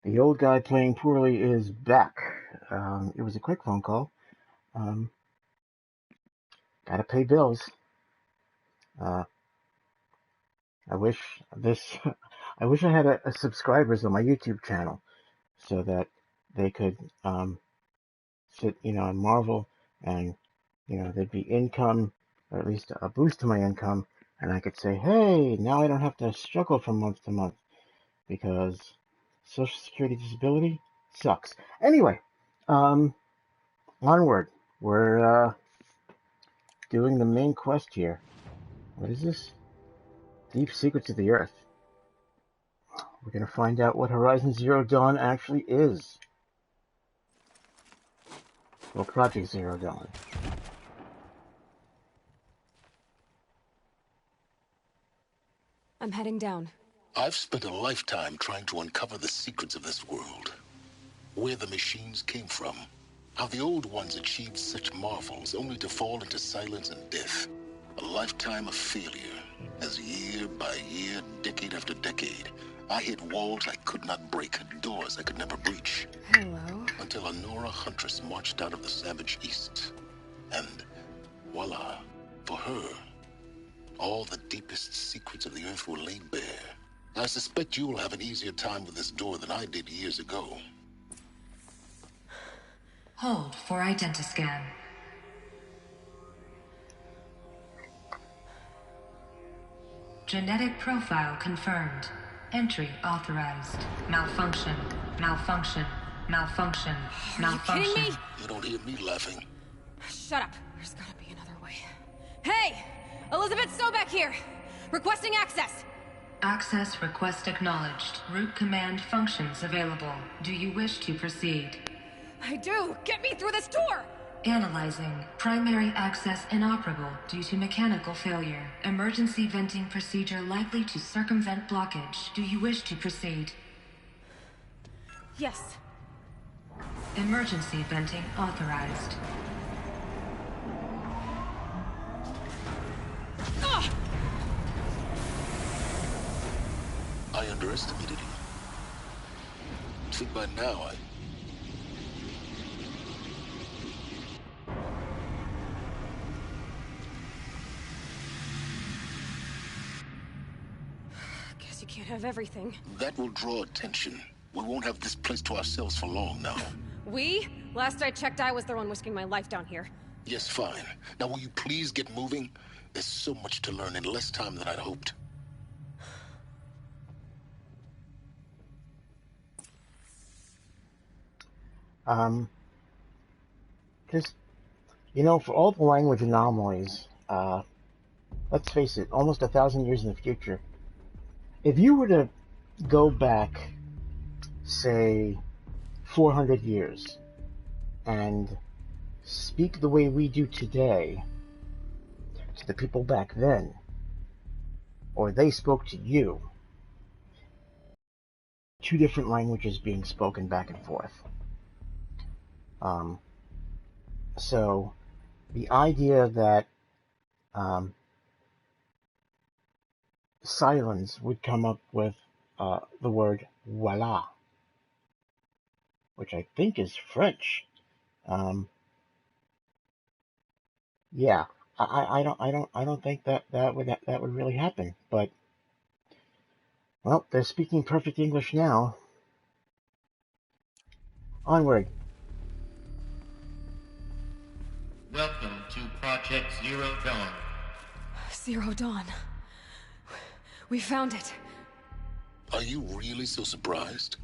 The old guy playing poorly is back. It was a quick phone call. Um, Gotta pay bills. Uh, I wish this. I wish I had a subscribers on my YouTube channel so that they could sit, and marvel, and there'd be income, or at least a boost to my income, and I could say, hey, now I don't have to struggle from month to month because Social Security disability sucks. Anyway, um, onward. We're doing the main quest here. What is this? Deep Secrets of the Earth. We're going to find out what Horizon Zero Dawn actually is. Well, Project Zero Dawn. I'm heading down. I've spent a lifetime trying to uncover the secrets of this world. Where the machines came from. How the old ones achieved such marvels only to fall into silence and death. A lifetime of failure, as year by year, decade after decade, I hit walls I could not break, doors I could never breach. Hello. Until a Nora huntress marched out of the savage east. And voila, for her, all the deepest secrets of the earth were laid bare. I suspect you'll have an easier time with this door than I did years ago. Hold for identiscan. Genetic profile confirmed. Entry authorized. Malfunction. Malfunction. Malfunction. Malfunction. Are you kidding me? You don't hear me laughing. Shut up. There's gotta be another way. Hey! Elizabeth Sobek here! Requesting access! Access request acknowledged. Root command functions available. Do you wish to proceed? I do! Get me through this door! Analyzing. Primary access inoperable due to mechanical failure. Emergency venting procedure likely to circumvent blockage. Do you wish to proceed? Yes. Emergency venting authorized. Ugh! I underestimated you. Think by now Guess you can't have everything. that will draw attention. We won't have this place to ourselves for long now. We? Last I checked, I was the one risking my life down here. Yes, fine. Now will you please get moving? There's so much to learn in less time than I'd hoped. Just, for all the language anomalies, let's face it, almost 1,000 years in the future, if you were to go back, say, 400 years, and speak the way we do today to the people back then, or they spoke to you, two different languages being spoken back and forth. So the idea that Silence would come up with the word voila, which I think is French. Yeah, I don't think that would really happen. But well, they're speaking perfect English now. Onward. Welcome to Project Zero Dawn. Zero Dawn. We found it. Are you really so surprised?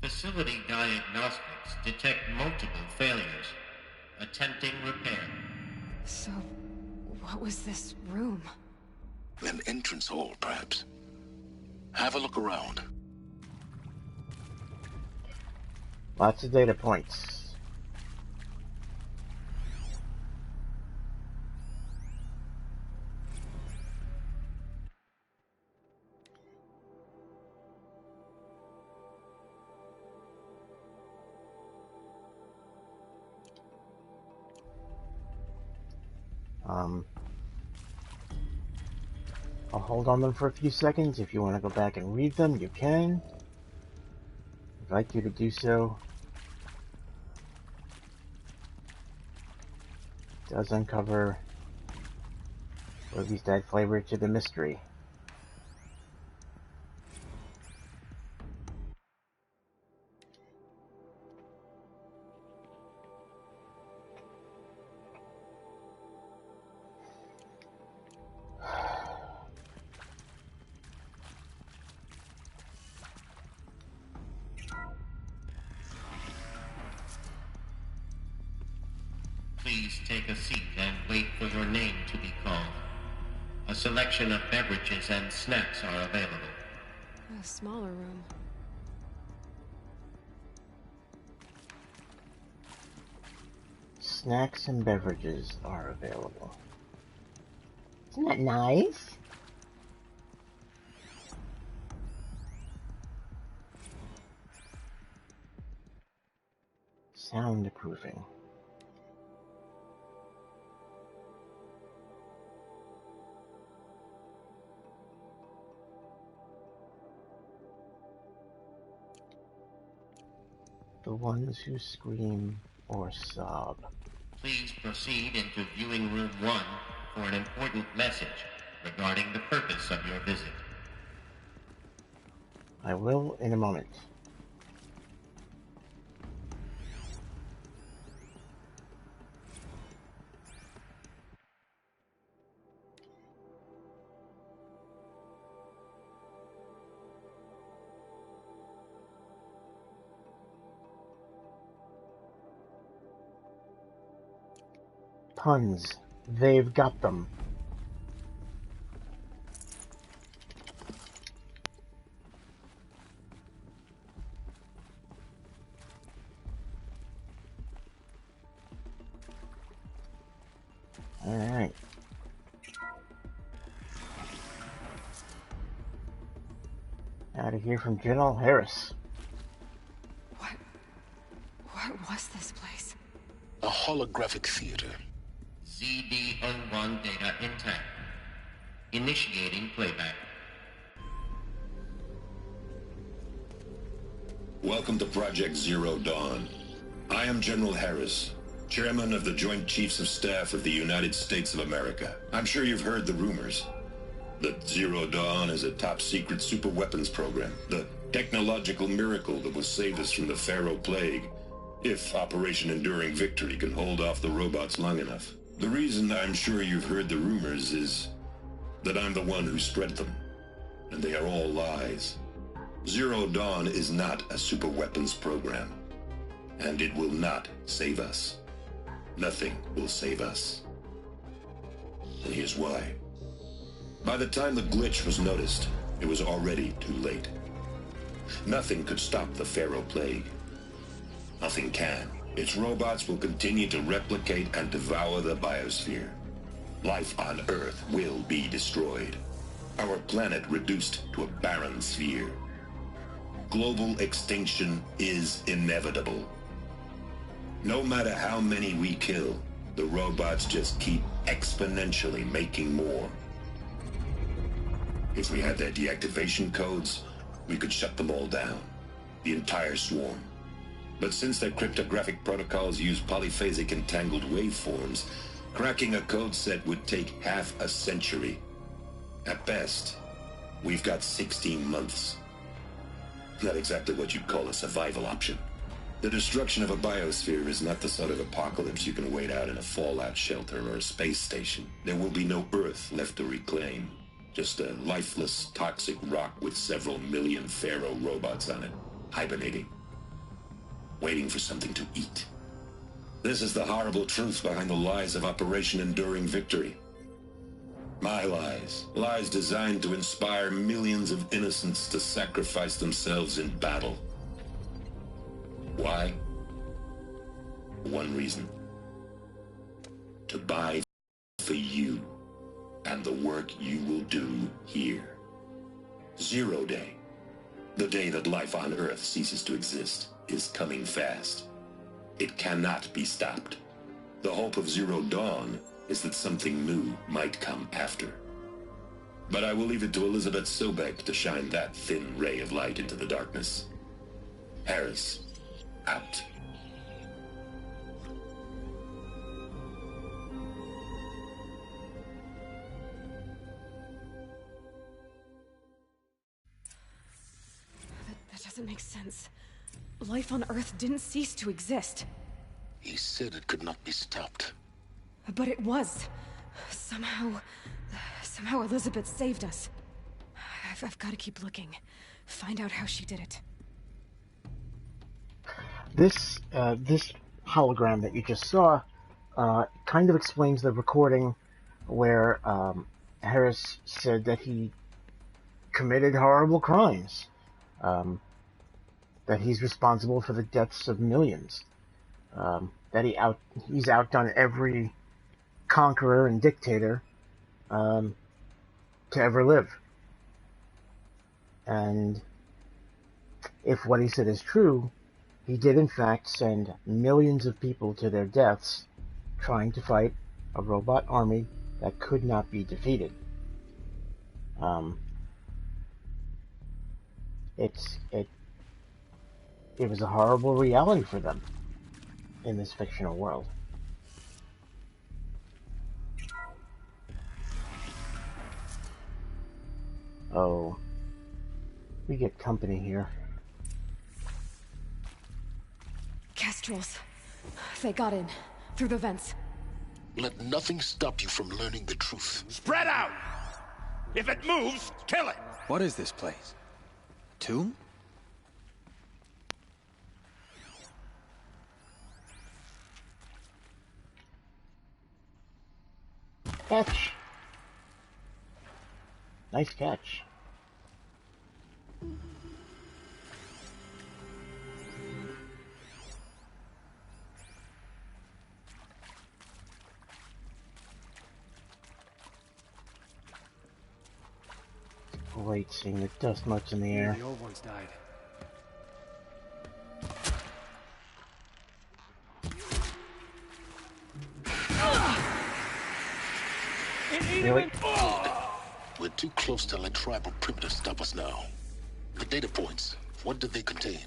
Facility diagnostics detect multiple failures. Attempting repair. So, what was this room? An entrance hall, perhaps. Have a look around. Lots of data points. I'll hold on them for a few seconds. If you want to go back and read them, you can. I'd like you to do so. It does uncover, or at least add flavor to the mystery. Please take a seat and wait for your name to be called. A selection of beverages and snacks are available. A smaller room. Snacks and beverages are available. Isn't that nice? Soundproofing. The ones who scream or sob. Please proceed into viewing room 1 for an important message regarding the purpose of your visit. I will in a moment. Puns. They've got them. Alright. Out of here from General Harris. What was this place? A holographic theater. ZD-01 data intact. Initiating playback. Welcome to Project Zero Dawn. I am General Harris, Chairman of the Joint Chiefs of Staff of the United States of America. I'm sure you've heard the rumors that Zero Dawn is a top-secret super-weapons program, the technological miracle that will save us from the Pharaoh Plague, if Operation Enduring Victory can hold off the robots long enough. The reason I'm sure you've heard the rumors is that I'm the one who spread them, and they are all lies. Zero Dawn is not a super-weapons program, and it will not save us. Nothing will save us. And here's why. By the time the glitch was noticed, it was already too late. Nothing could stop the Pharaoh Plague. Nothing can. Its robots will continue to replicate and devour the biosphere. Life on Earth will be destroyed. Our planet reduced to a barren sphere. Global extinction is inevitable. No matter how many we kill, the robots just keep exponentially making more. If we had their deactivation codes, we could shut them all down. The entire swarm. But since their cryptographic protocols use polyphasic entangled waveforms, cracking a code set would take half a century. At best, we've got 16 months. Not exactly what you'd call a survival option. The destruction of a biosphere is not the sort of apocalypse you can wait out in a fallout shelter or a space station. There will be no Earth left to reclaim. Just a lifeless, toxic rock with several million Pharaoh robots on it, hibernating, waiting for something to eat. This is the horrible truth behind the lies of Operation Enduring Victory. My lies. Lies designed to inspire millions of innocents to sacrifice themselves in battle. Why? One reason. To buy for you and the work you will do here. Zero Day, the day that life on Earth ceases to exist, is coming fast. It cannot be stopped. The hope of Zero Dawn is that something new might come after. But I will leave it to Elizabeth Sobek to shine that thin ray of light into the darkness. Harris, out. That doesn't make sense. Life on Earth didn't cease to exist. He said it could not be stopped. But it was. Somehow Elizabeth saved us. I've got to keep looking. Find out how she did it. This hologram that you just saw kind of explains the recording where Harris said that he committed horrible crimes, that he's responsible for the deaths of millions, that he's outdone every conqueror and dictator to ever live. And if what he said is true, he did in fact send millions of people to their deaths trying to fight a robot army that could not be defeated. It was a horrible reality for them in this fictional world. Oh, we get company here. Kestrels. They got in. Through the vents. Let nothing stop you from learning the truth. Spread out! If it moves, kill it! What is this place? A tomb? Catch. Nice catch. Great seeing the dust motes in the air. The old ones died. Really? We're too close to let tribal primitives stop us now. The data points, what did they contain?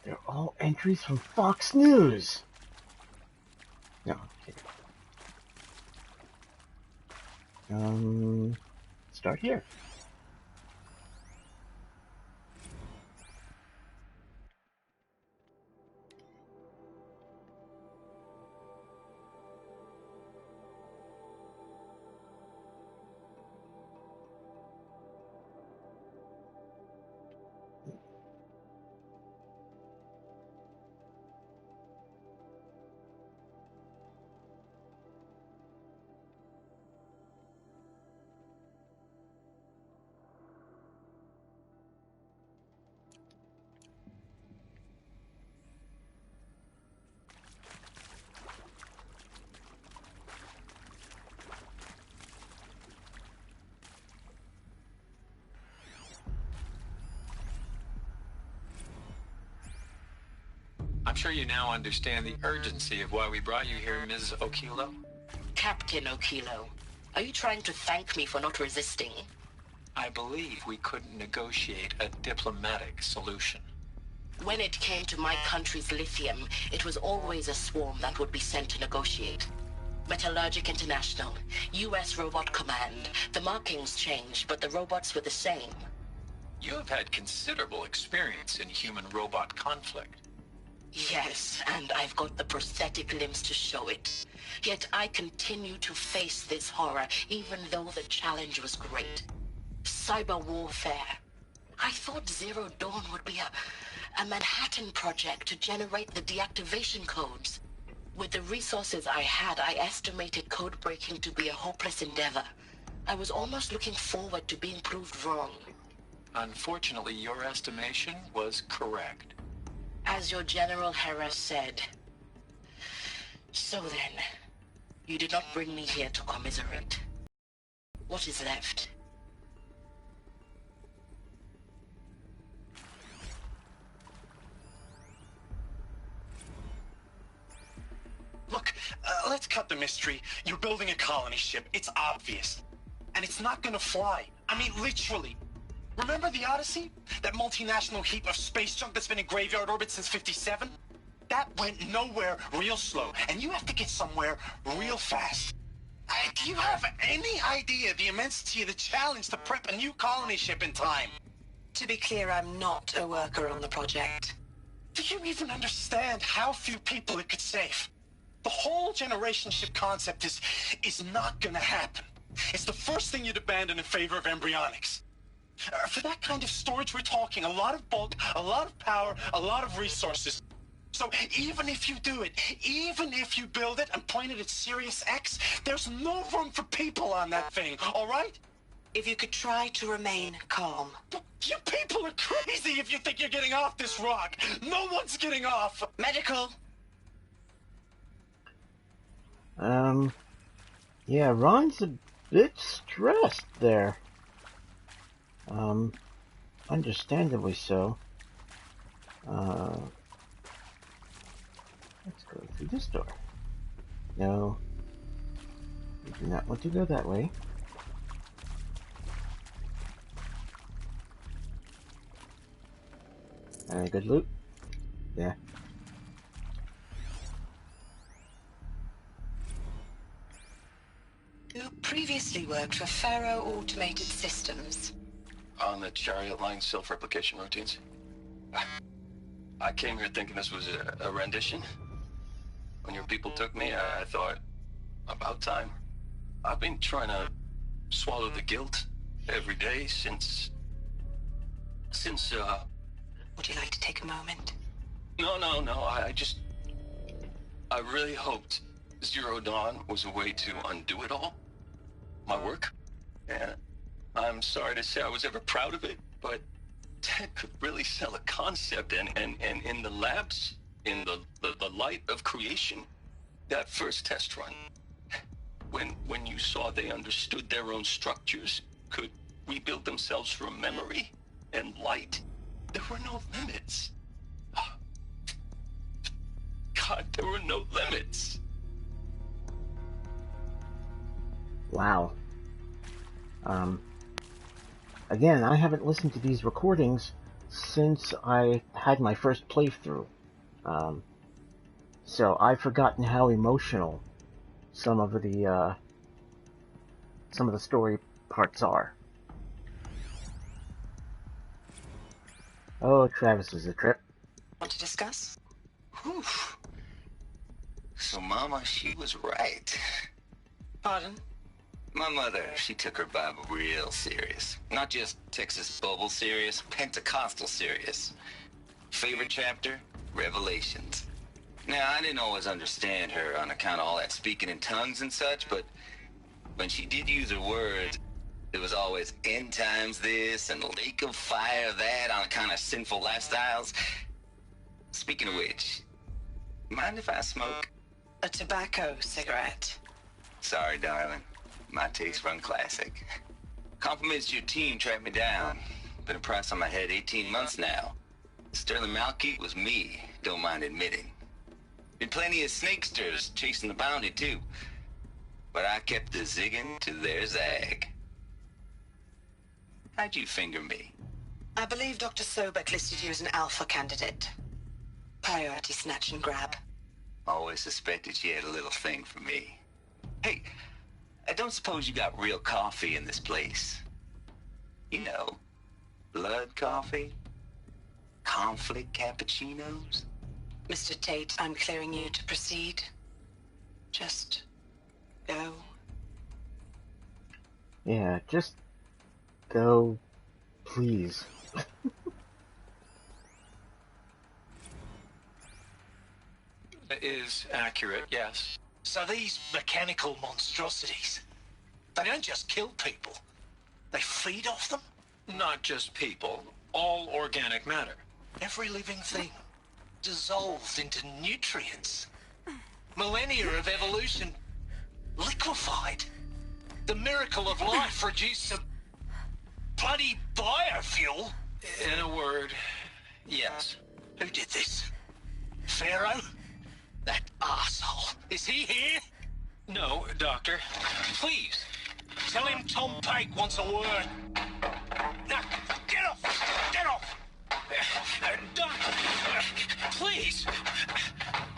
They're all entries from Fox News. No, I'm kidding. Start here. I'm sure you now understand the urgency of why we brought you here, Ms. Okilo. Captain Okilo, are you trying to thank me for not resisting? I believe we couldn't negotiate a diplomatic solution. When it came to my country's lithium, it was always a swarm that would be sent to negotiate. Metallurgic International, U.S. Robot Command. The markings changed, but the robots were the same. You have had considerable experience in human-robot conflict. Yes, and I've got the prosthetic limbs to show it. Yet I continue to face this horror, even though the challenge was great. Cyber warfare. I thought Zero Dawn would be a Manhattan project to generate the deactivation codes. With the resources I had, I estimated code breaking to be a hopeless endeavor. I was almost looking forward to being proved wrong. Unfortunately, your estimation was correct. As your General Harris said. So then, you did not bring me here to commiserate. What is left? Look, let's cut the mystery. You're building a colony ship. It's obvious. and it's not gonna fly. I mean, literally. Remember the Odyssey? That multinational heap of space junk that's been in graveyard orbit since 57? That went nowhere real slow, and you have to get somewhere real fast. Do you have any idea the immensity of the challenge to prep a new colony ship in time? To be clear, I'm not a worker on the project. Do you even understand how few people it could save? The whole generation ship concept is not gonna happen. It's the first thing you'd abandon in favor of embryonics. For that kind of storage, we're talking a lot of bulk, a lot of power, a lot of resources. So even if you do it, even if you build it and point it at Sirius X, there's no room for people on that thing, all right? If you could try to remain calm. You people are crazy if you think you're getting off this rock. No one's getting off. Medical. Yeah, Ron's a bit stressed there. Understandably so. Let's go through this door. No. We do not want to go that way. Good loot? Yeah. You previously worked for Faro Automated Systems. On the Chariot Line self-replication routines. I came here thinking this was a rendition. When your people took me, I thought, about time. I've been trying to swallow the guilt every day since... Would you like to take a moment? No, I really hoped Zero Dawn was a way to undo it all. My work. And I'm sorry to say I was ever proud of it, but Ted could really sell a concept, and in the labs, in the light of creation, that first test run, when you saw they understood their own structures, could rebuild themselves from memory and light, there were no limits. God, there were no limits. Wow. Again, I haven't listened to these recordings since I had my first playthrough. So I've forgotten how emotional some of the story parts are. Oh, Travis is a trip. Want to discuss? Whew. So Mama, she was right. Pardon? My mother, she took her Bible real serious. Not just Texas Bubble serious, Pentecostal serious. Favorite chapter? Revelations. Now, I didn't always understand her on account of all that speaking in tongues and such, but when she did use her words, it was always end times this and lake of fire that on account of sinful lifestyles. Speaking of which, mind if I smoke? A tobacco cigarette. Sorry, darling. My taste run classic. Compliments to your team tracked me down. Been a price on my head 18 months now. Sterling Malkeet was me, don't mind admitting. Been plenty of snakesters chasing the bounty too. But I kept the zigging to their zag. How'd you finger me? I believe Dr. Sobek listed you as an alpha candidate. Priority snatch and grab. Always suspected she had a little thing for me. Hey, I don't suppose you got real coffee in this place. You know, blood coffee? Conflict cappuccinos? Mr. Tate, I'm clearing you to proceed. Just go. Yeah, just go, please. Is accurate, yes. So these mechanical monstrosities, they don't just kill people. They feed off them? Not just people, all organic matter. Every living thing dissolved into nutrients. Millennia of evolution liquefied. The miracle of life reduced to bloody biofuel. In a word, yes. Who did this? Pharaoh? That arsehole. Is he here? No, Doctor. Please. Tell him Tom Pike wants a word. Now, get off! Get off! Don't... Please!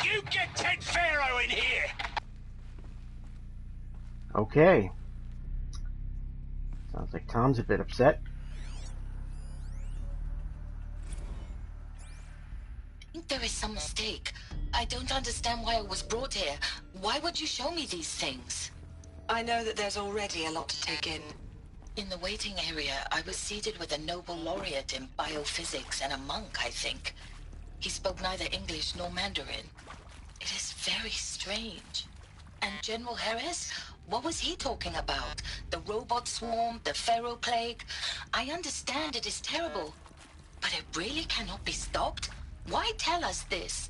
You get Ted Pharaoh in here! Okay. Sounds like Tom's a bit upset. I think there is some mistake. I don't understand why I was brought here. Why would you show me these things? I know that there's already a lot to take in. In the waiting area, I was seated with a Nobel laureate in biophysics and a monk, I think. He spoke neither English nor Mandarin. It is very strange. And General Harris? What was he talking about? The robot swarm, the Pharaoh plague? I understand it is terrible. But it really cannot be stopped? Why tell us this?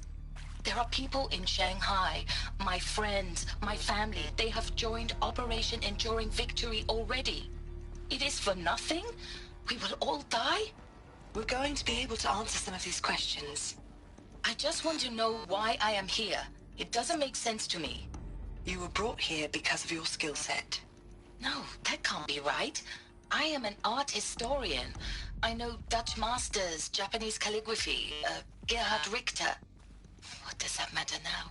There are people in Shanghai, my friends, my family. They have joined Operation Enduring Victory already. It is for nothing? We will all die? We're going to be able to answer some of these questions. I just want to know why I am here. It doesn't make sense to me. You were brought here because of your skill set. No, that can't be right. I am an art historian. I know Dutch masters, Japanese calligraphy, Gerhard Richter. What does that matter now?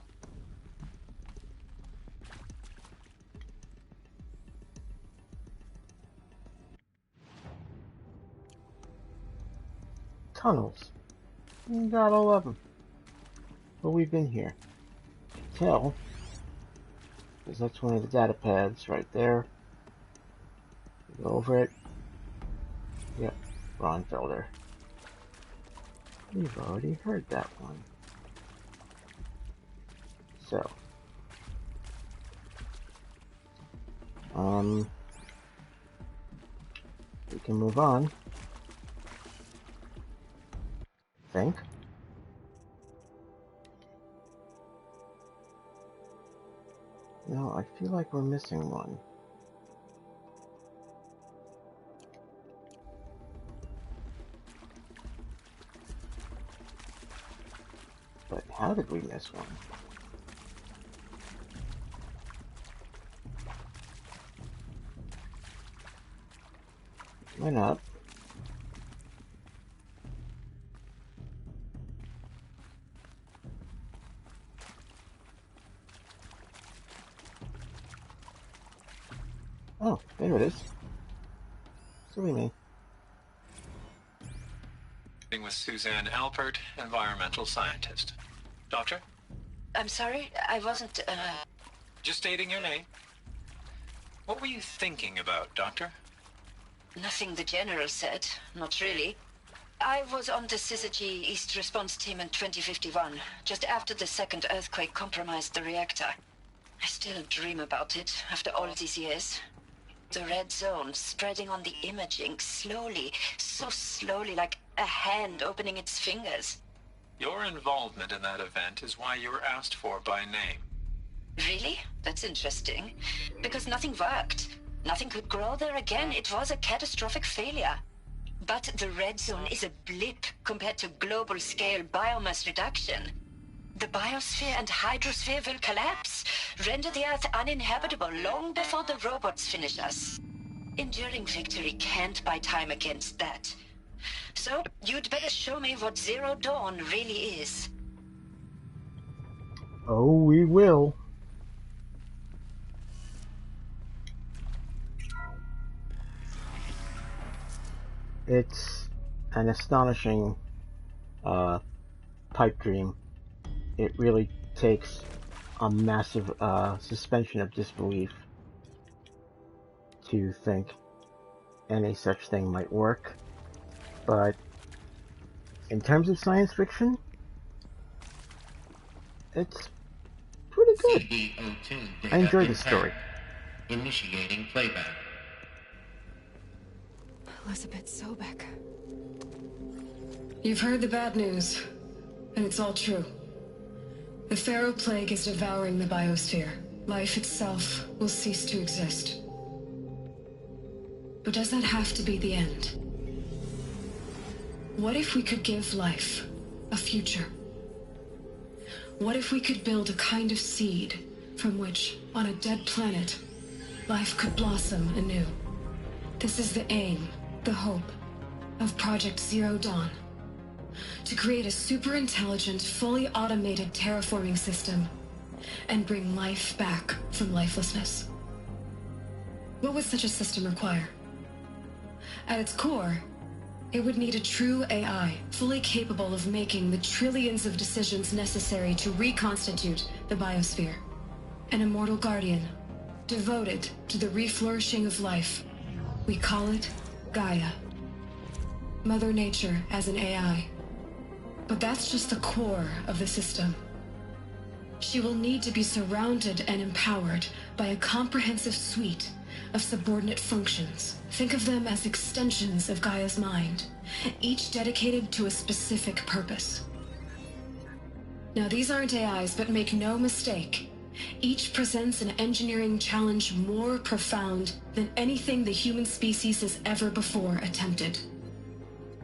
Tunnels. You got all of them. But we've been here. Tell. Because that's one of the data pads right there. Go over it. Yep, Ron Felder. We've already heard that one. So. We can move on. I think. No, I feel like we're missing one. But how did we miss one? Why not? Oh, there it is. Silly me. With Suzanne Alpert, environmental scientist. Doctor? I'm sorry, I wasn't, Just stating your name. What were you thinking about, Doctor? Nothing the General said. Not really. I was on the Syzygy East Response Team in 2051, just after the second earthquake compromised the reactor. I still dream about it, after all these years. The red zone spreading on the imaging, slowly, so slowly, like a hand opening its fingers. Your involvement in that event is why you were asked for by name. Really? That's interesting. Because nothing worked. Nothing could grow there again. It was a catastrophic failure. But the red zone is a blip compared to global-scale biomass reduction. The biosphere and hydrosphere will collapse, render the Earth uninhabitable long before the robots finish us. Enduring Victory can't buy time against that. So, you'd better show me what Zero Dawn really is. Oh, we will. It's an astonishing pipe dream. It really takes a massive suspension of disbelief to think any such thing might work. But in terms of science fiction, it's pretty good. I enjoy this story. Initiating playback. Elizabeth Sobek. You've heard the bad news, and it's all true. The Pharaoh plague is devouring the biosphere. Life itself will cease to exist. But does that have to be the end? What if we could give life a future? What if we could build a kind of seed from which, on a dead planet, life could blossom anew. This is the aim, the hope, of Project Zero Dawn. To create a super-intelligent, fully automated terraforming system and bring life back from lifelessness. What would such a system require? At its core, it would need a true AI, fully capable of making the trillions of decisions necessary to reconstitute the biosphere. An immortal guardian, devoted to the reflourishing of life. We call it Gaia. Mother Nature as an AI. But that's just the core of the system. She will need to be surrounded and empowered by a comprehensive suite of subordinate functions. Think of them as extensions of Gaia's mind, each dedicated to a specific purpose. Now, these aren't AIs, but make no mistake, each presents an engineering challenge more profound than anything the human species has ever before attempted.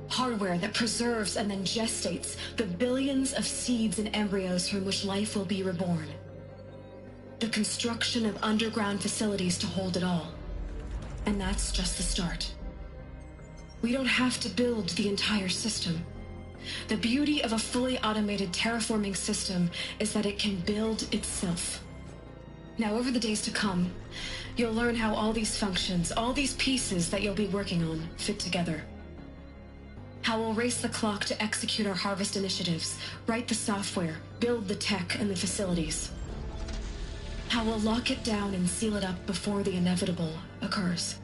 Hardware that preserves and then gestates the billions of seeds and embryos from which life will be reborn. The construction of underground facilities to hold it all. And that's just the start. We don't have to build the entire system. The beauty of a fully automated terraforming system is that it can build itself. Now, over the days to come, you'll learn how all these functions, all these pieces that you'll be working on, fit together. How we'll race the clock to execute our harvest initiatives, write the software, build the tech and the facilities. How we'll lock it down and seal it up before the inevitable occurs.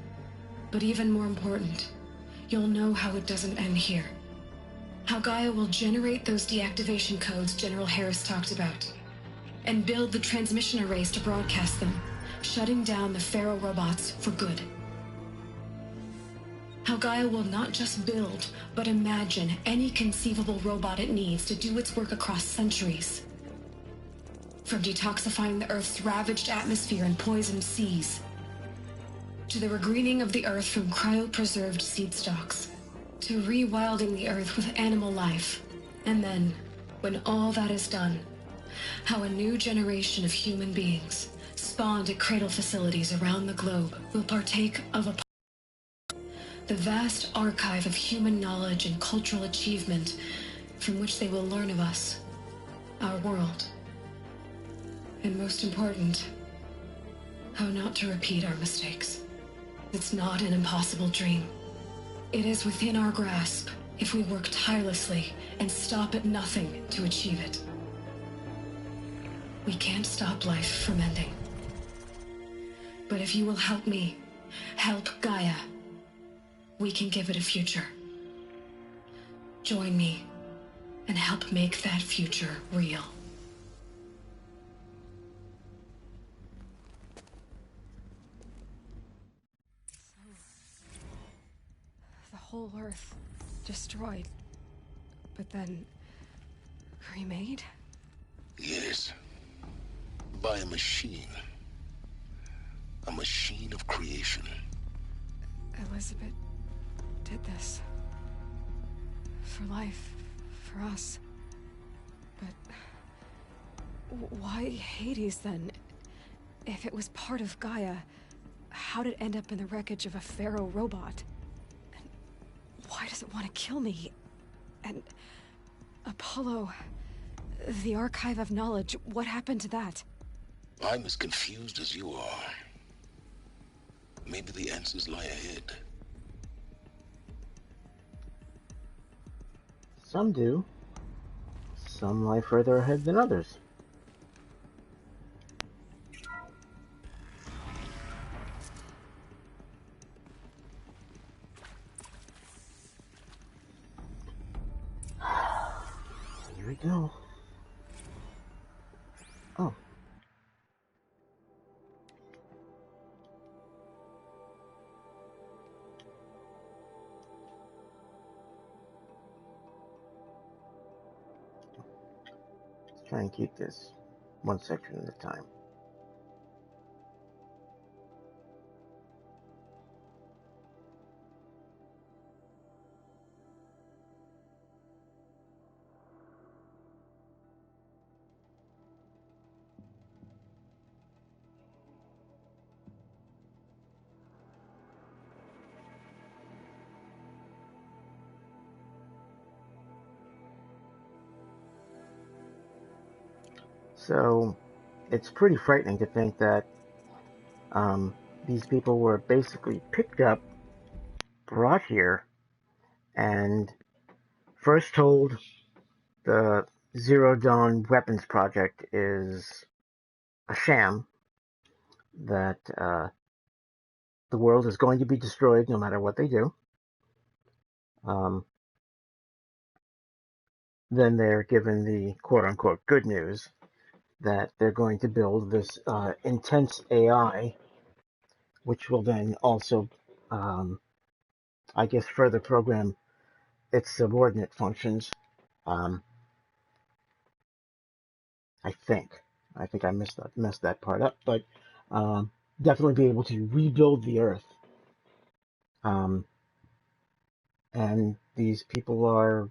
But even more important, you'll know how it doesn't end here. How Gaia will generate those deactivation codes General Harris talked about, and build the transmission arrays to broadcast them, shutting down the Pharaoh robots for good. How Gaia will not just build, but imagine any conceivable robot it needs to do its work across centuries. From detoxifying the Earth's ravaged atmosphere and poisoned seas, to the regreening of the Earth from cryopreserved seed stalks, to rewilding the Earth with animal life. And then, when all that is done, how a new generation of human beings, spawned at cradle facilities around the globe, will partake of the vast archive of human knowledge and cultural achievement from which they will learn of us, our world. And most important, how not to repeat our mistakes. It's not an impossible dream. It is within our grasp if we work tirelessly and stop at nothing to achieve it. We can't stop life from ending. But if you will help me, help Gaia, we can give it a future. Join me and help make that future real. The whole Earth destroyed, but then remade? Yes. By a machine. A machine of creation. Elizabeth did this. For life, for us. But why Hades then? If it was part of Gaia, how'd it end up in the wreckage of a Pharaoh robot? And why does it want to kill me? And Apollo, the archive of knowledge, what happened to that? I'm as confused as you are. Maybe the answers lie ahead. Some do. Some lie further ahead than others. Here we go. Oh. Let's try and keep this one section at a time. So it's pretty frightening to think that these people were basically picked up, brought here, and first told the Zero Dawn weapons project is a sham, that the world is going to be destroyed no matter what they do. Then they're given the quote-unquote good news that they're going to build this intense AI, which will then also, I guess, further program its subordinate functions. I think I messed that part up, but definitely be able to rebuild the Earth. And these people are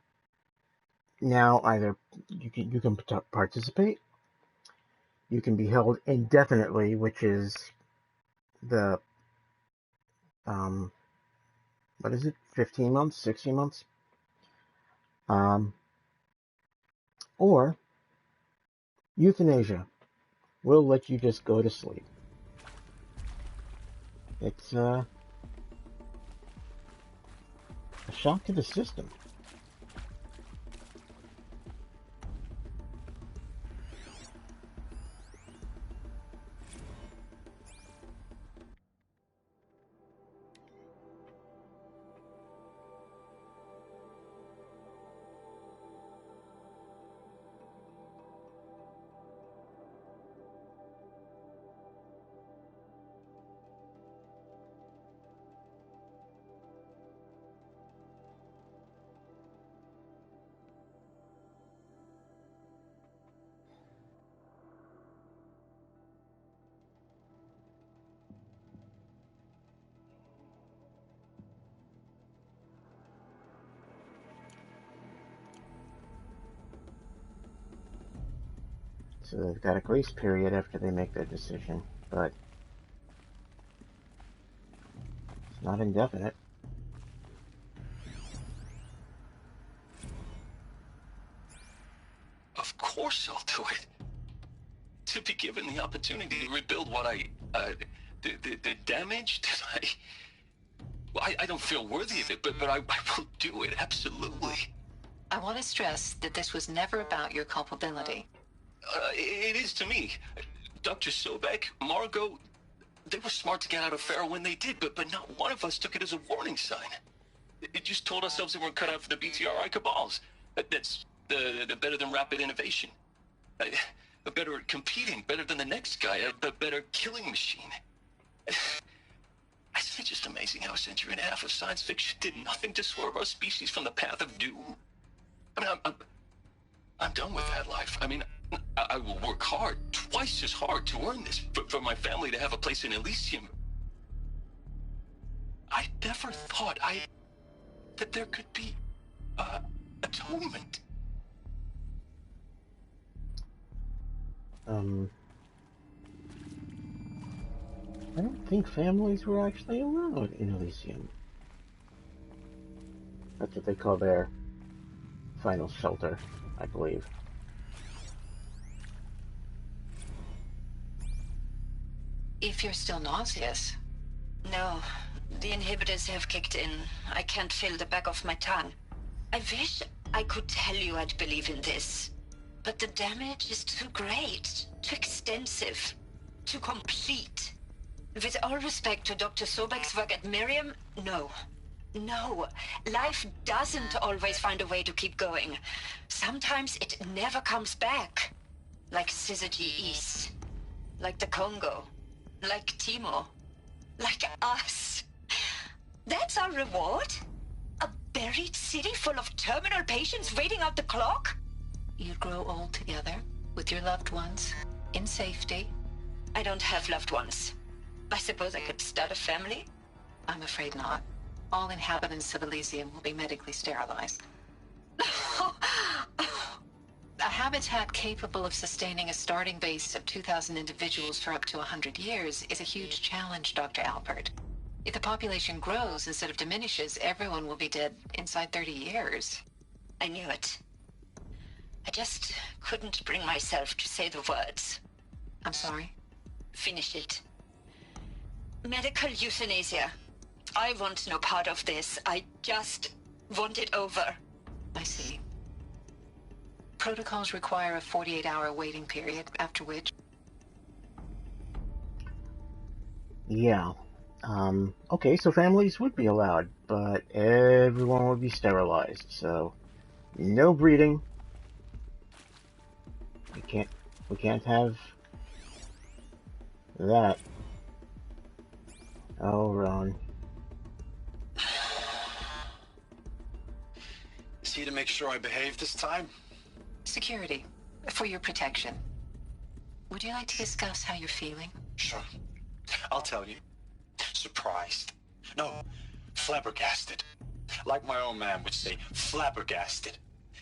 now either you can participate, you can be held indefinitely, which is the what is it, 15 months, 16 months, or euthanasia. We'll let you just go to sleep. It's a shock to the system. So they've got a grace period after they make their decision, but it's not indefinite. Of course I'll do it. To be given the opportunity to rebuild what the damage that I don't feel worthy of it, but I will do it, absolutely. I want to stress that this was never about your culpability. It is to me. Dr. Sobek, Margot, they were smart to get out of Pharaoh when they did, but not one of us took it as a warning sign. It just told ourselves that we're cut out for the BTRI cabals. That's the better than rapid innovation. Better at competing, better than the next guy, a better killing machine. It's just amazing how a century and a half of science fiction did nothing to swerve our species from the path of doom. I mean, I'm done with that life. I mean, I will work hard, twice as hard, to earn this, for my family to have a place in Elysium. I never thought that there could be atonement. I don't think families were actually allowed in Elysium. That's what they call their final shelter, I believe. If you're still nauseous. No, the inhibitors have kicked in. I can't feel the back of my tongue. I wish I could tell you I'd believe in this. But the damage is too great, too extensive, too complete. With all respect to Dr. Sobek's work at Miriam, no. No, life doesn't always find a way to keep going. Sometimes it never comes back. Like Syzygy East. Like the Congo. Like Timo. Like us. That's our reward? A buried city full of terminal patients waiting out the clock? You grow old together, with your loved ones, in safety. I don't have loved ones. I suppose I could start a family? I'm afraid not. All inhabitants of Elysium will be medically sterilized. A habitat capable of sustaining a starting base of 2,000 individuals for up to 100 years is a huge challenge, Dr. Alpert. If the population grows instead of diminishes, everyone will be dead inside 30 years. I knew it. I just couldn't bring myself to say the words. I'm sorry? Finish it. Medical euthanasia. I want no part of this. I just want it over. I see. Protocols require a 48-hour waiting period, after which... Yeah. Okay, so families would be allowed, but everyone would be sterilized, so no breeding. We can't have that. Oh, Ron. Is he to make sure I behave this time? Security, for your protection. Would you like to discuss how you're feeling? Sure. I'll tell you. Surprised. No, flabbergasted. Like my old man would say, flabbergasted.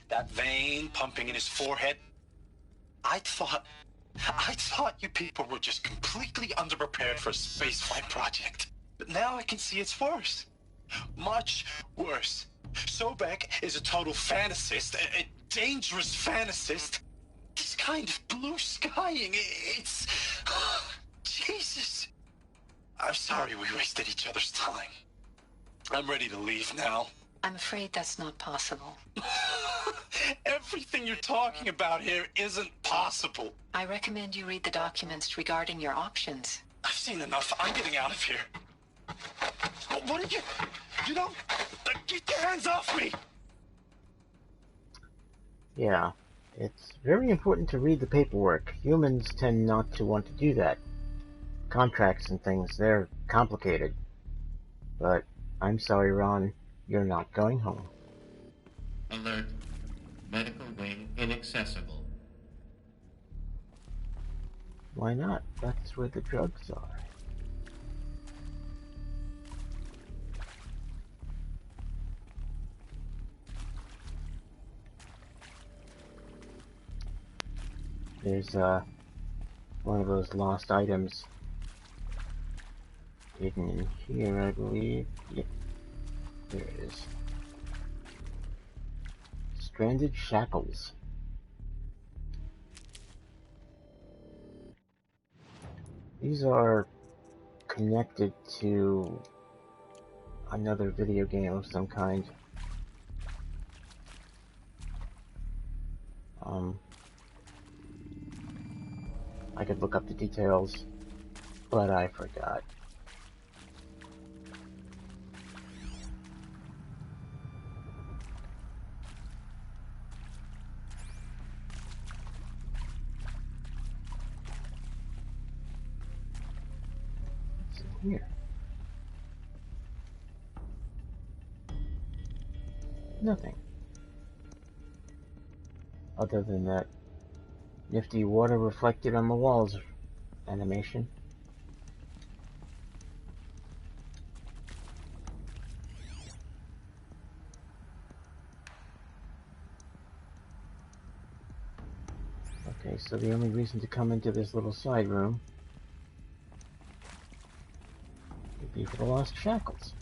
That vein pumping in his forehead. I thought you people were just completely underprepared for a spaceflight project. But now I can see it's worse. Much worse. Sobek is a total fantasist, a dangerous fantasist. This kind of blue skying, it's... Jesus. I'm sorry we wasted each other's time. I'm ready to leave now. I'm afraid that's not possible. Everything you're talking about here isn't possible. I recommend you read the documents regarding your options. I've seen enough. I'm getting out of here. What did you... You know... Get your hands off me! Yeah, it's very important to read the paperwork. Humans tend not to want to do that. Contracts and things, they're complicated. But I'm sorry, Ron, you're not going home. Alert. Medical wing inaccessible. Why not? That's where the drugs are. There's one of those lost items hidden in here, I believe. Yep, there it is. Stranded shackles. These are connected to another video game of some kind. I could look up the details, but I forgot. What's in here? Nothing. Other than that nifty water reflected on the walls animation. Okay, so the only reason to come into this little side room would be for the lost shackles.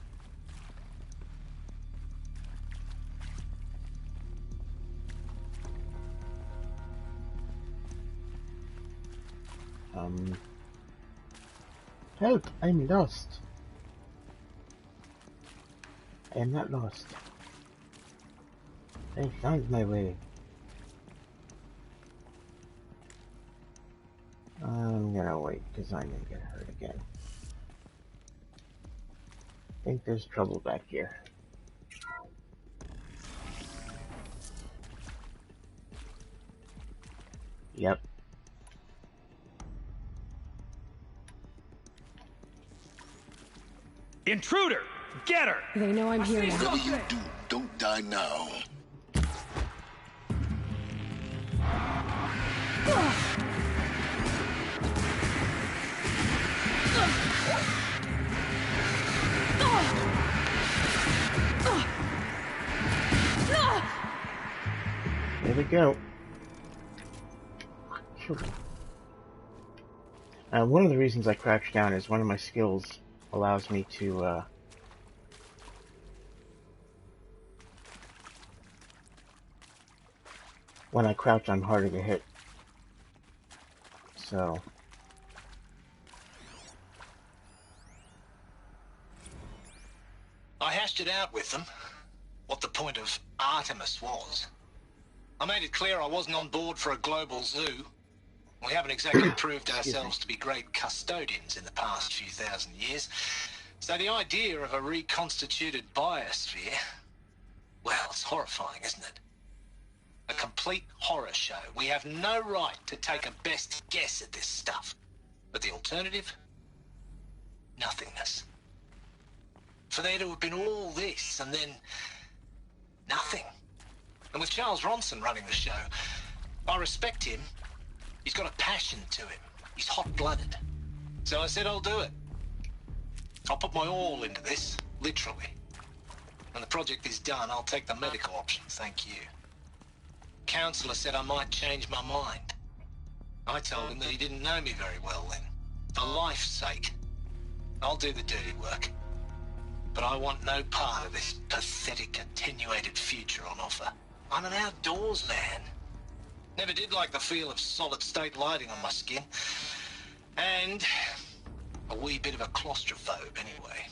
Help! I'm lost. I am not lost. I found my way. I'm gonna wait, because I'm gonna get hurt again. I think there's trouble back here. Yep. Intruder! Get her! They know I'm here now. Whatever you do, don't die now. There we go. One of the reasons I crouch down is one of my skills allows me to when I crouch, I'm harder to hit. So... I hashed it out with them, what the point of Artemis was. I made it clear I wasn't on board for a global zoo. We haven't exactly proved ourselves to be great custodians in the past few thousand years. So the idea of a reconstituted biosphere, well, it's horrifying, isn't it? A complete horror show. We have no right to take a best guess at this stuff. But the alternative? Nothingness. For there to have been all this and then nothing. And with Charles Ronson running the show, I respect him. He's got a passion to him. He's hot-blooded. So I said I'll do it. I'll put my all into this, literally. When the project is done, I'll take the medical option, thank you. Counselor said I might change my mind. I told him that he didn't know me very well then. For life's sake. I'll do the dirty work. But I want no part of this pathetic, attenuated future on offer. I'm an outdoors man. Never did like the feel of solid-state lighting on my skin. And a wee bit of a claustrophobe, anyway.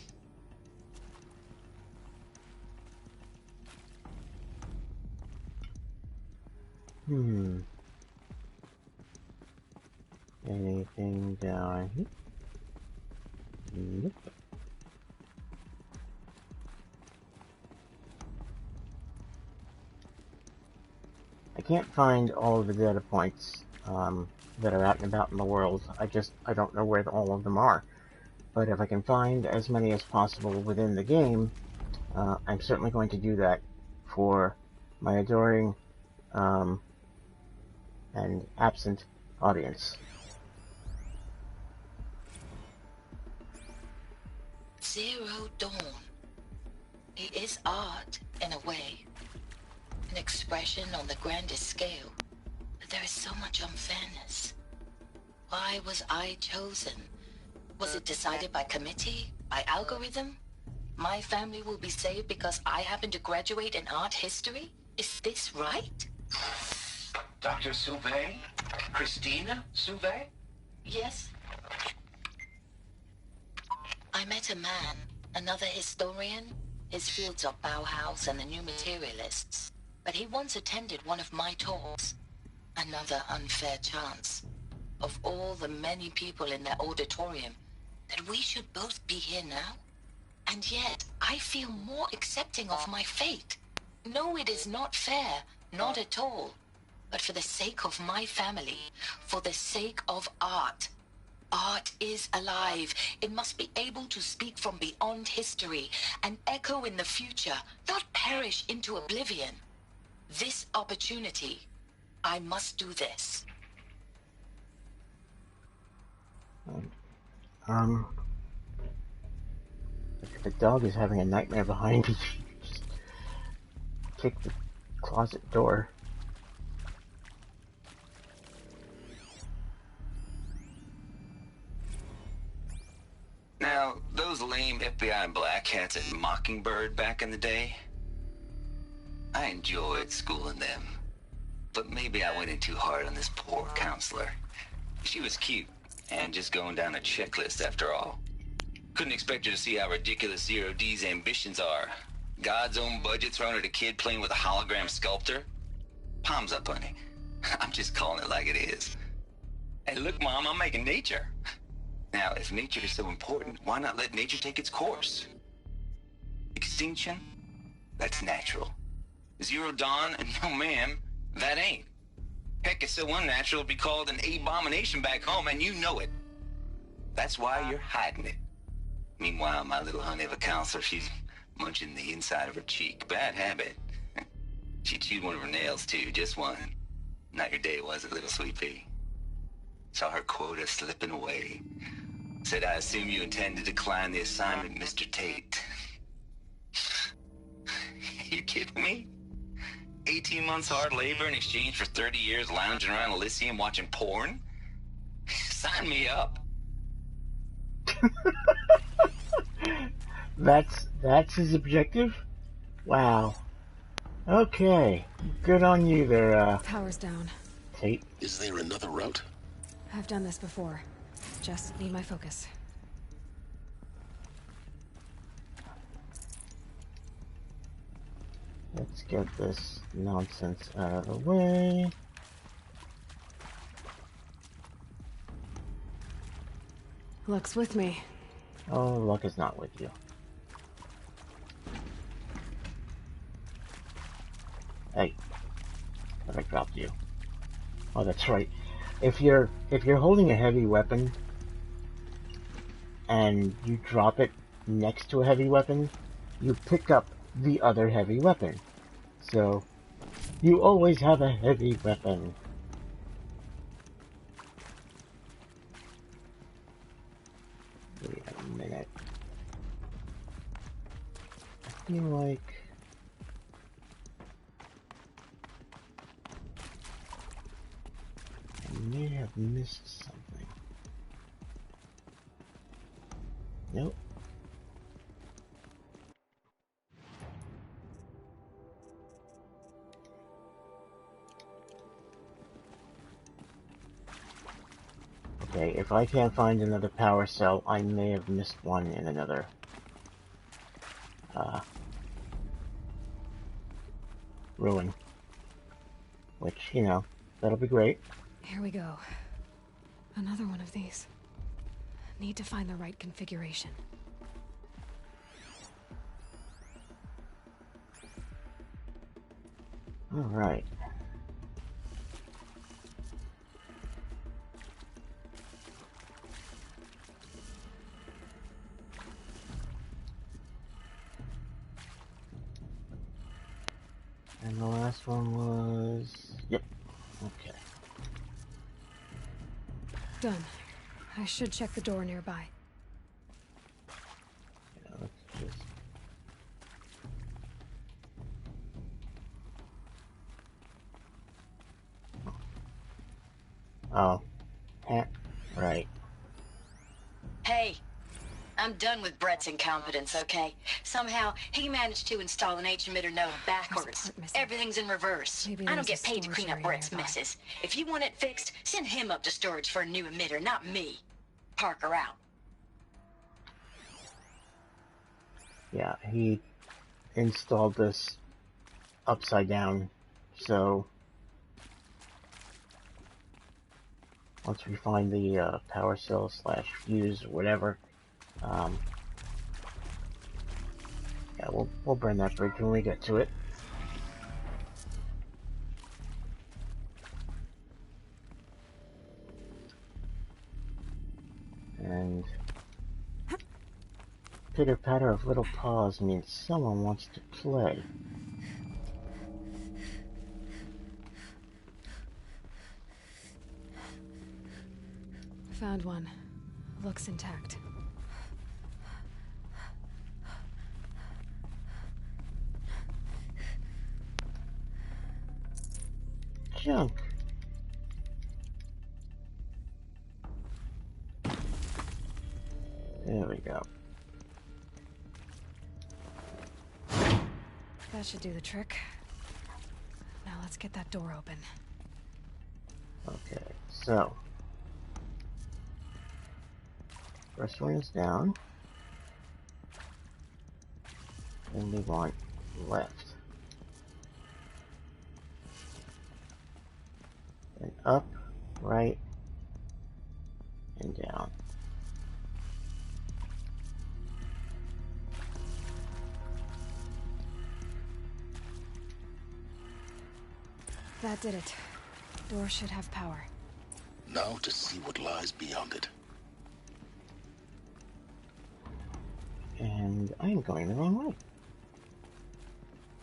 Anything down here? Nope. I can't find all of the data points that are out and about in the world. I don't know where all of them are. But if I can find as many as possible within the game, I'm certainly going to do that for my adoring and absent audience. Zero Dawn. It is art, in a way. An expression on the grandest scale. But there is so much unfairness. Why was I chosen? Was it decided by committee? By algorithm? My family will be saved because I happen to graduate in art history? Is this right? Dr. Sauvé? Christina Sauvé? Yes. I met a man, another historian. His fields are Bauhaus and the New Materialists. But he once attended one of my talks. Another unfair chance. Of all the many people in that auditorium, that we should both be here now? And yet, I feel more accepting of my fate. No, it is not fair. Not at all. But for the sake of my family, for the sake of art. Art is alive. It must be able to speak from beyond history and echo in the future, not perish into oblivion. This opportunity, I must do this. The dog is having a nightmare behind me. Just kick the closet door. Now, those lame FBI black hats at Mockingbird back in the day, I enjoyed schooling them. But maybe I went in too hard on this poor counselor. She was cute, and just going down a checklist after all. Couldn't expect her to see how ridiculous Zero D's ambitions are. God's own budget thrown at a kid playing with a hologram sculptor? Palms up, honey. I'm just calling it like it is. Hey, look, Mom, I'm making nature. Now, if nature is so important, why not let nature take its course? Extinction? That's natural. Zero Dawn? No, ma'am, that ain't. Heck, it's so unnatural it'd be called an abomination back home, and you know it. That's why you're hiding it. Meanwhile, my little honey of a counselor, she's munching the inside of her cheek. Bad habit. She chewed one of her nails, too, just one. Not your day, was it, little sweet pea? Saw her quota slipping away. Said, I assume you intend to decline the assignment, Mr. Tate. You kidding me? 18 months hard labor in exchange for 30 years lounging around Elysium watching porn? Sign me up. That's his objective? Wow. Okay, good on you there, Power's down. Tate. Is there another route? I've done this before. Just need my focus. Let's get this nonsense out of the way. Luck's with me. Oh, luck is not with you. Hey, I dropped you. Oh, that's right. If you're holding a heavy weapon and you drop it next to a heavy weapon, you pick up the other heavy weapon. So you always have a heavy weapon. Wait a minute. I feel like I may have missed something. Nope. Okay, if I can't find another power cell, I may have missed one in another ruin. Which, you know, that'll be great. Here we go. Another one of these. Need to find the right configuration. Alright. And the last one was... Yep. Okay. Done. I should check the door nearby. Yeah, let's just... Oh. Right. Hey, I'm done with Brett's incompetence, okay? Somehow, he managed to install an H-emitter node backwards. Everything's in reverse. I don't get paid to clean up Brett's messes. If you want it fixed, send him up to storage for a new emitter, not me. Parker out. Yeah, he installed this upside down, so once we find the power cell slash fuse or whatever, yeah, we'll burn that bridge when we get to it. And pitter patter of little paws means someone wants to play. Found one. Looks intact. Junk. There we go. That should do the trick. Now let's get that door open. Okay, so first one is down, and we want left, and up, right, and down. That did it. Door should have power. Now to see what lies beyond it. And I am going the wrong way.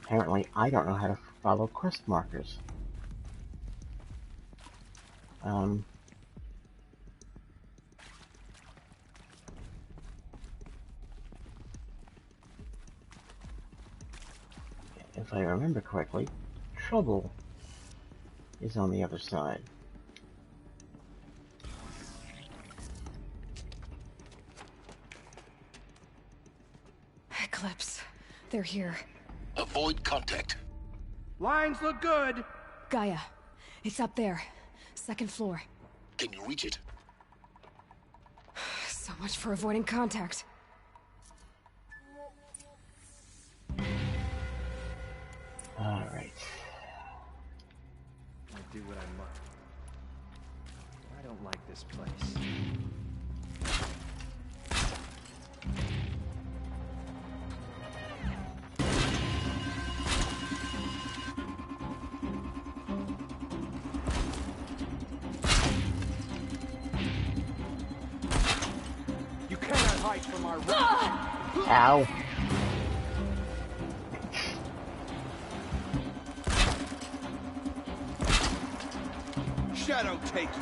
Apparently, I don't know how to follow quest markers. If I remember correctly, trouble is on the other side. Eclipse. They're here. Avoid contact. Lines look good. Gaia, it's up there. Second floor. Can you reach it? So much for avoiding contact. Alright. I do what I must. I don't like this place. You cannot hide from our Ow. Shadow take you.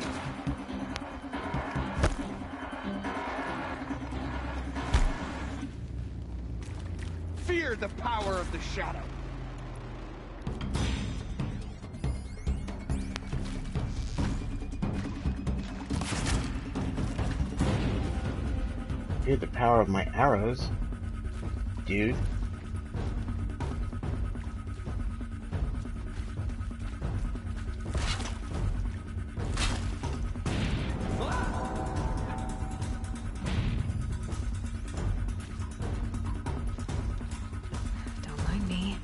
Fear the power of the shadow. Hear the power of my arrows, dude. Don't mind me.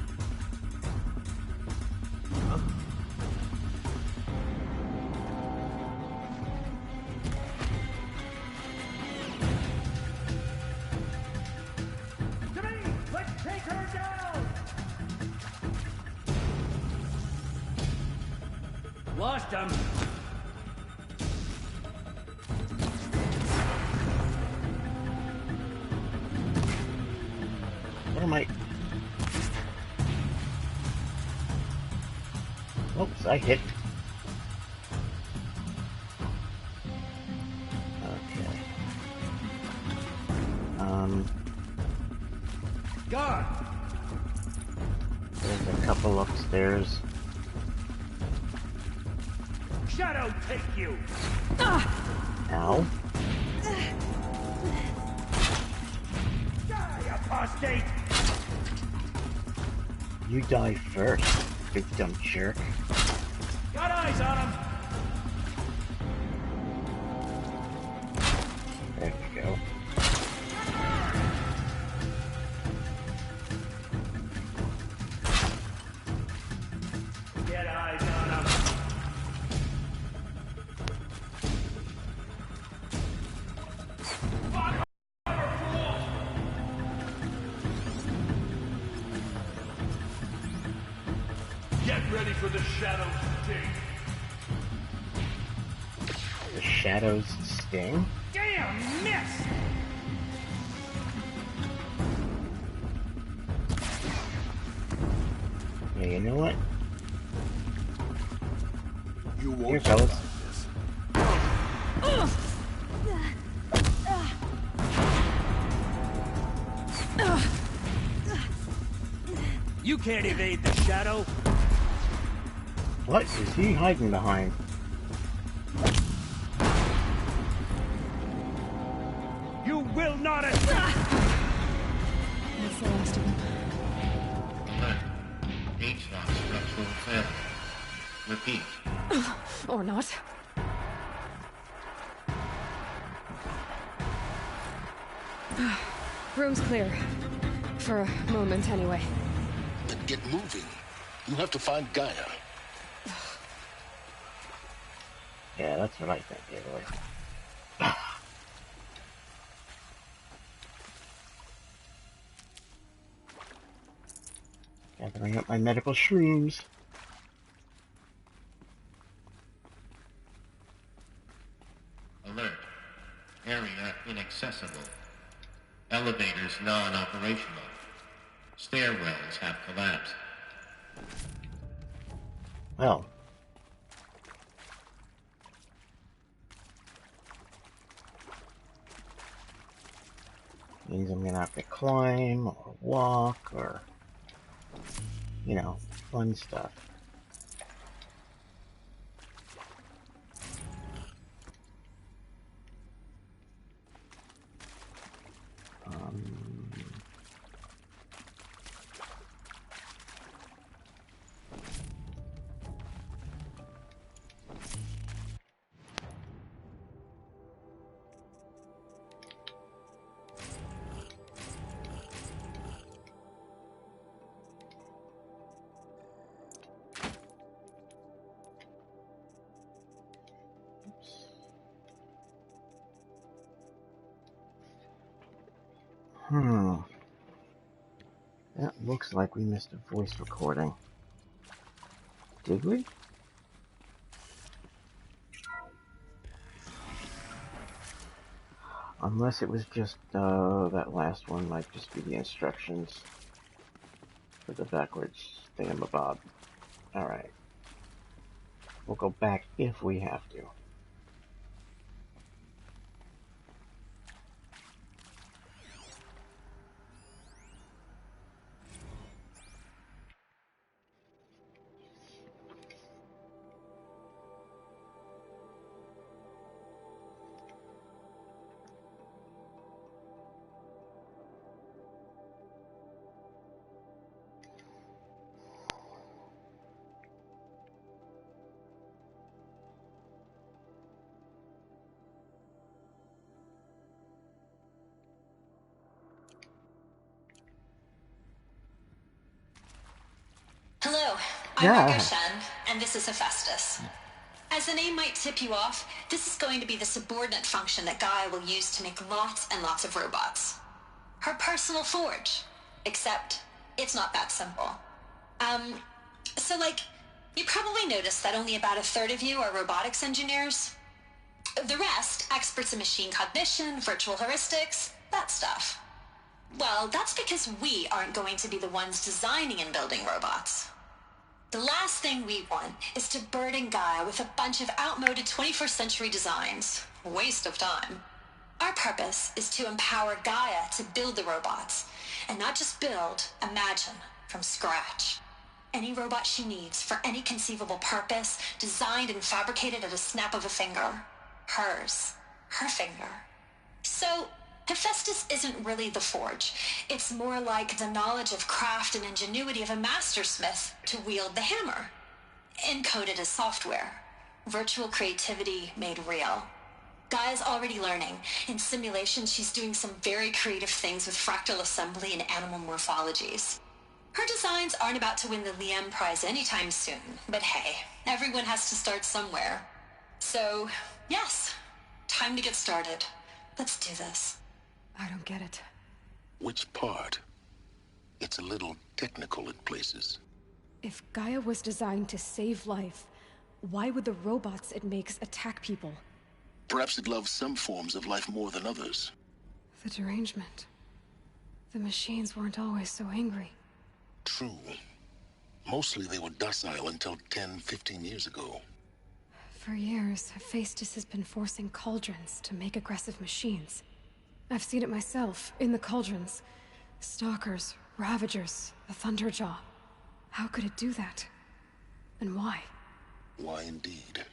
Let's take her down! Lost him. What am I? Oops, I hit. Okay. God! There's a couple upstairs. Shadow take you! Ow. Die, apostate! You die first, big dumb jerk. Got eyes on him! There we go. Get eyes on him! Get ready for the shadow sting! The shadows sting? Damn, miss! Yeah, you know what? You Here, won't fellas. You can't evade the shadow! What is he hiding behind? You will not escape! That's the last of them. Alert. H-lock structural failure. Repeat. Or not. Room's clear. For a moment, anyway. Then get moving. You have to find Gaia. Yeah, that's what I think, anyway. Gathering up my medical shrooms. Alert. Area inaccessible. Elevators non-operational. Stairwells have collapsed. Well. Means I'm gonna have to climb or walk or, you know, fun stuff. That looks like we missed a voice recording. Did we? Unless it was just, that last one might just be the instructions for the backwards thingamabob. Alright. We'll go back if we have to. Hello, I'm Margot Shen, and this is Hephaestus. As the name might tip you off, this is going to be the subordinate function that Gaia will use to make lots and lots of robots. Her personal forge. Except, it's not that simple. You probably noticed that only about a third of you are robotics engineers. The rest, experts in machine cognition, virtual heuristics, that stuff. Well, that's because we aren't going to be the ones designing and building robots. The last thing we want is to burden Gaia with a bunch of outmoded 21st century designs. Waste of time. Our purpose is to empower Gaia to build the robots, and not just build, imagine, from scratch. Any robot she needs for any conceivable purpose, designed and fabricated at a snap of a finger. Hers. Her finger. So, Hephaestus isn't really the forge. It's more like the knowledge of craft and ingenuity of a mastersmith to wield the hammer. Encoded as software. Virtual creativity made real. Gaia's already learning. In simulations, she's doing some very creative things with fractal assembly and animal morphologies. Her designs aren't about to win the Liam Prize anytime soon, but hey, everyone has to start somewhere. So, yes, time to get started. Let's do this. I don't get it. Which part? It's a little technical in places. If Gaia was designed to save life, why would the robots it makes attack people? Perhaps it loves some forms of life more than others. The derangement. The machines weren't always so angry. True. Mostly they were docile until 10, 15 years ago. For years, Hephaestus has been forcing cauldrons to make aggressive machines. I've seen it myself, in the cauldrons. Stalkers, Ravagers, the Thunderjaw. How could it do that? And why? Why indeed?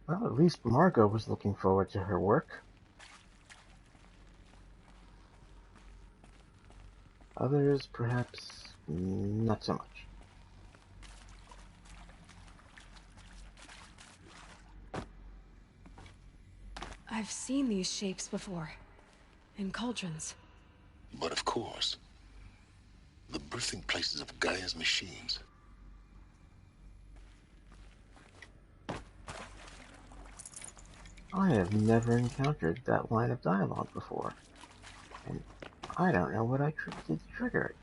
Well, at least Margot was looking forward to her work. Others, perhaps, not so much. I've seen these shapes before. In cauldrons. But of course, the birthing places of Gaia's machines. I have never encountered that line of dialogue before, and I don't know what I did to trigger it.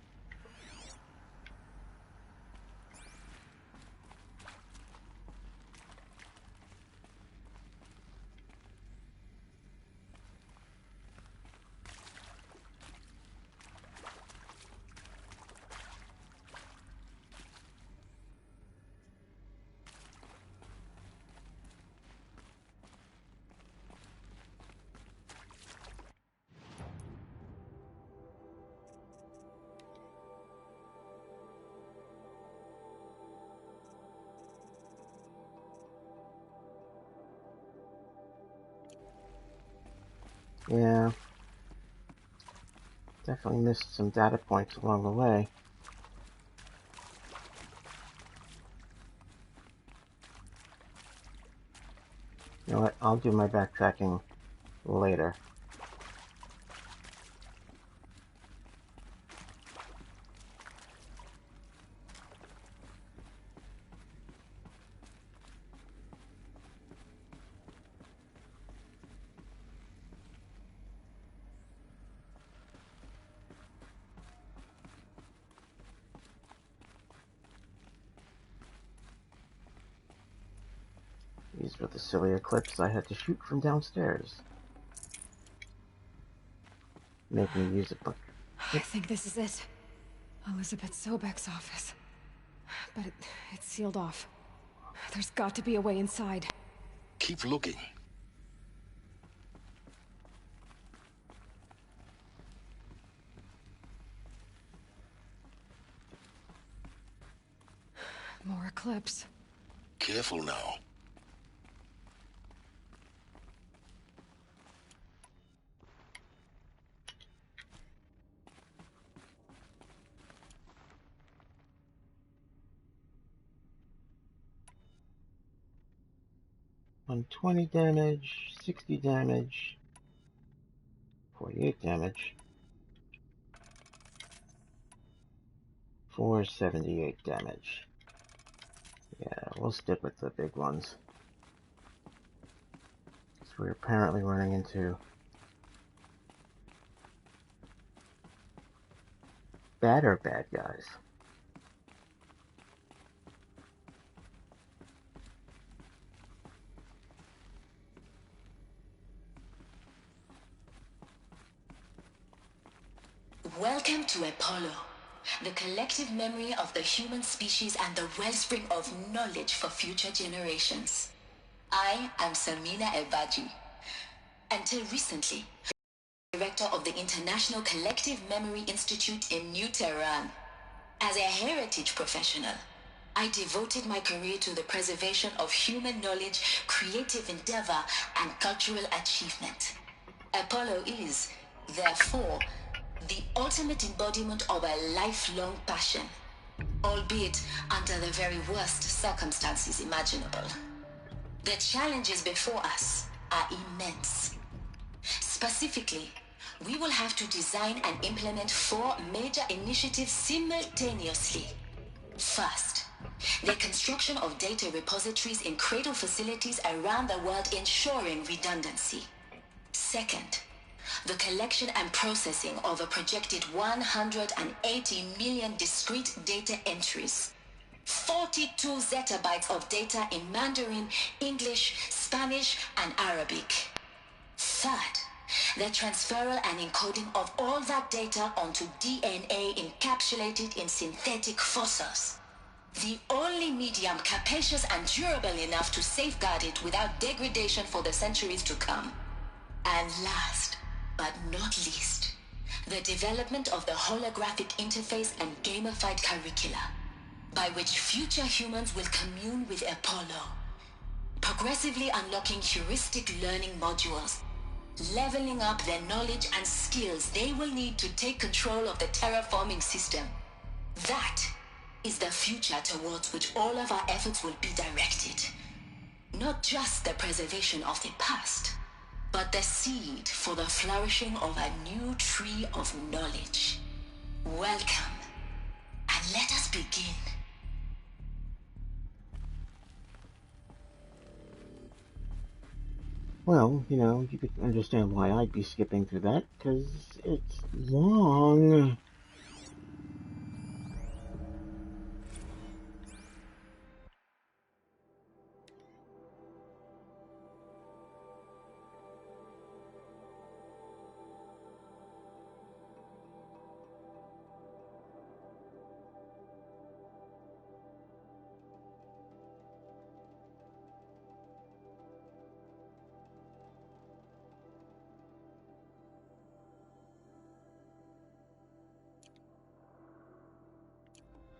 Yeah. Definitely missed some data points along the way. You know what? I'll do my backtracking later. These were the silly clips I had to shoot from downstairs. Make me use a book. I think this is it. Elizabeth Sobek's office. But it's sealed off. There's got to be a way inside. Keep looking. More eclipse. Careful now. On 20 damage, 60 damage, 48 damage, 478 damage. Yeah, we'll stick with the big ones. So we're apparently running into badder bad guys. Welcome to Apollo, the collective memory of the human species and the wellspring of knowledge for future generations. I am Samina Elbaji. Until recently, director of the International Collective Memory Institute in New Tehran. As a heritage professional, I devoted my career to the preservation of human knowledge, creative endeavor, and cultural achievement. Apollo is, therefore, the ultimate embodiment of a lifelong passion, albeit under the very worst circumstances imaginable. The challenges before us are immense. Specifically, we will have to design and implement 4 major initiatives simultaneously. First, the construction of data repositories in cradle facilities around the world ensuring redundancy. Second, the collection and processing of a projected 180 million discrete data entries. 42 zettabytes of data in Mandarin, English, Spanish, and Arabic. Third, the transferal and encoding of all that data onto DNA encapsulated in synthetic fossils. The only medium capacious and durable enough to safeguard it without degradation for the centuries to come. And last, but not least, the development of the holographic interface and gamified curricula, by which future humans will commune with Apollo, progressively unlocking heuristic learning modules, leveling up their knowledge and skills they will need to take control of the terraforming system. That is the future towards which all of our efforts will be directed. Not just the preservation of the past, but the seed for the flourishing of a new tree of knowledge. Welcome, and let us begin. Well, you know, you could understand why I'd be skipping through that, because it's long.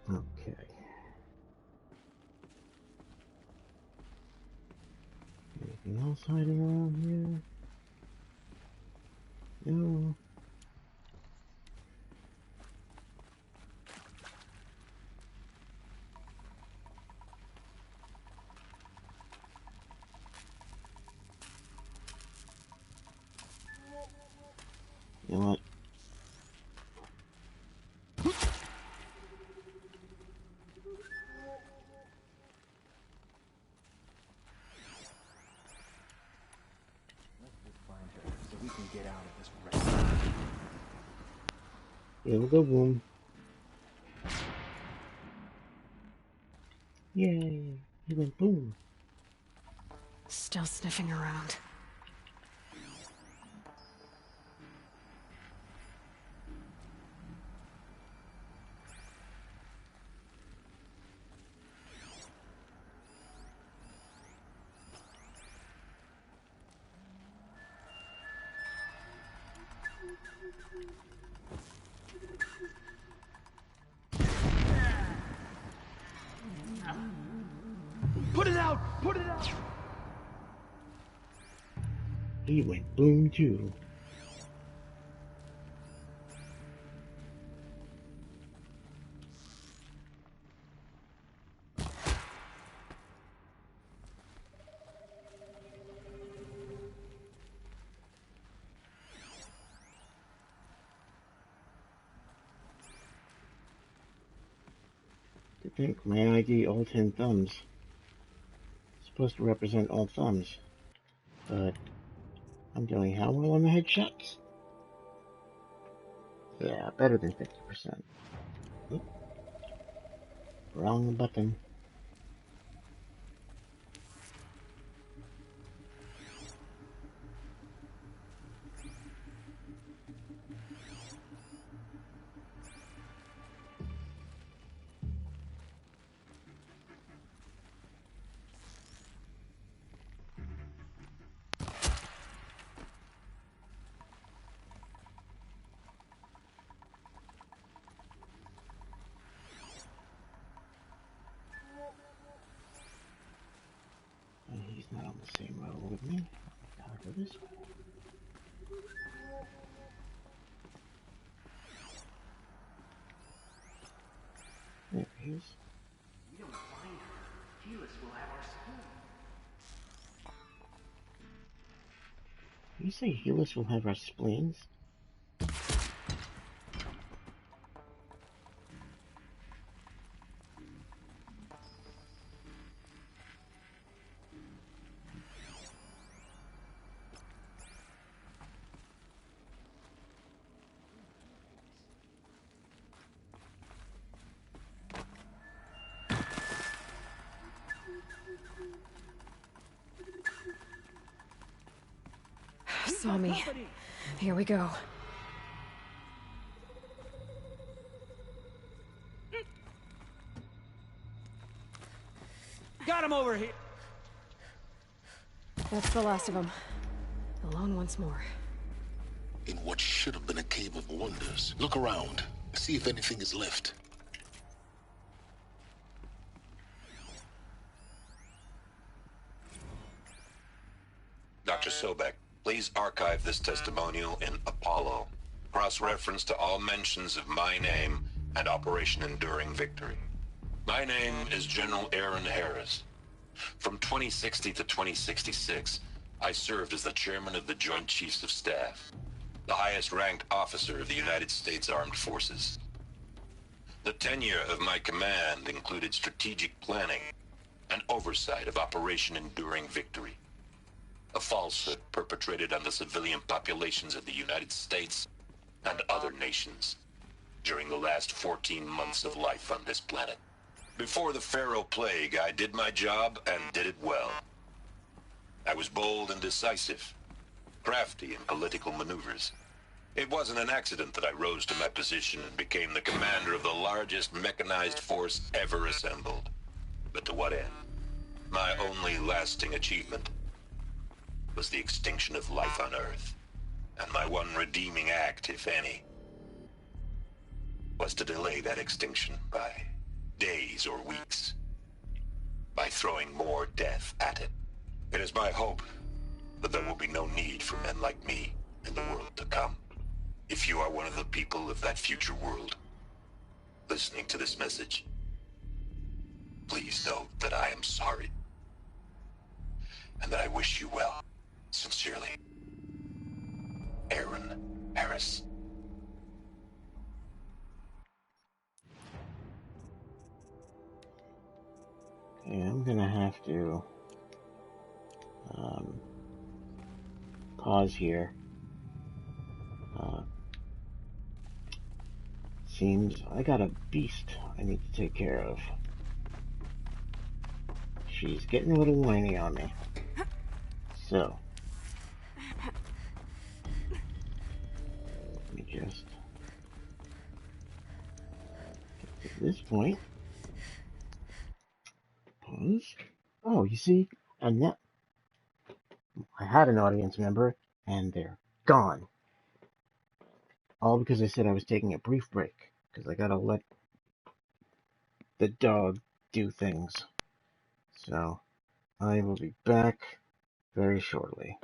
Okay. Anything else hiding around here? No. You know what? So we can get out of this wreck. Yeah, we'll go boom. Yay! He went boom. Still sniffing around. Put it out! Put it out! He went boom too. I think my ID all 10 thumbs. It's supposed to represent all thumbs, but I'm doing how well on the headshots? Yeah, better than 50%. Oop. Wrong button. He's not on the same road with me. Gotta go this way. There he is. We don't find her. Helix will have our spleen. You say Helix will have our spleens? Saw me. Here we go. Got him over here! That's the last of them. Alone once more. In what should have been a cave of wonders. Look around. See if anything is left. Dr. Sobek, please archive this testimonial in Apollo. Cross-reference to all mentions of my name and Operation Enduring Victory. My name is General Aaron Harris. From 2060 to 2066, I served as the chairman of the Joint Chiefs of Staff, the highest-ranked officer of the United States Armed Forces. The tenure of my command included strategic planning and oversight of Operation Enduring Victory, a falsehood perpetrated on the civilian populations of the United States and other nations during the last 14 months of life on this planet. Before the Pharaoh Plague, I did my job and did it well. I was bold and decisive, crafty in political maneuvers. It wasn't an accident that I rose to my position and became the commander of the largest mechanized force ever assembled. But to what end? My only lasting achievement was the extinction of life on Earth. And my one redeeming act, if any, was to delay that extinction by days or weeks, by throwing more death at it. It is my hope that there will be no need for men like me in the world. to come. If you are one of the people of that future world listening to this message, please know that I am sorry and that I wish you well. Sincerely, Aaron Harris. Okay, I'm gonna have to pause here. Seems I got a beast I need to take care of. She's getting a little whiny on me. So, let me just get to this point. Pause. Oh, you see? And that I had an audience member, and they're gone. All because I said I was taking a brief break, because I gotta let the dog do things. So, I will be back very shortly.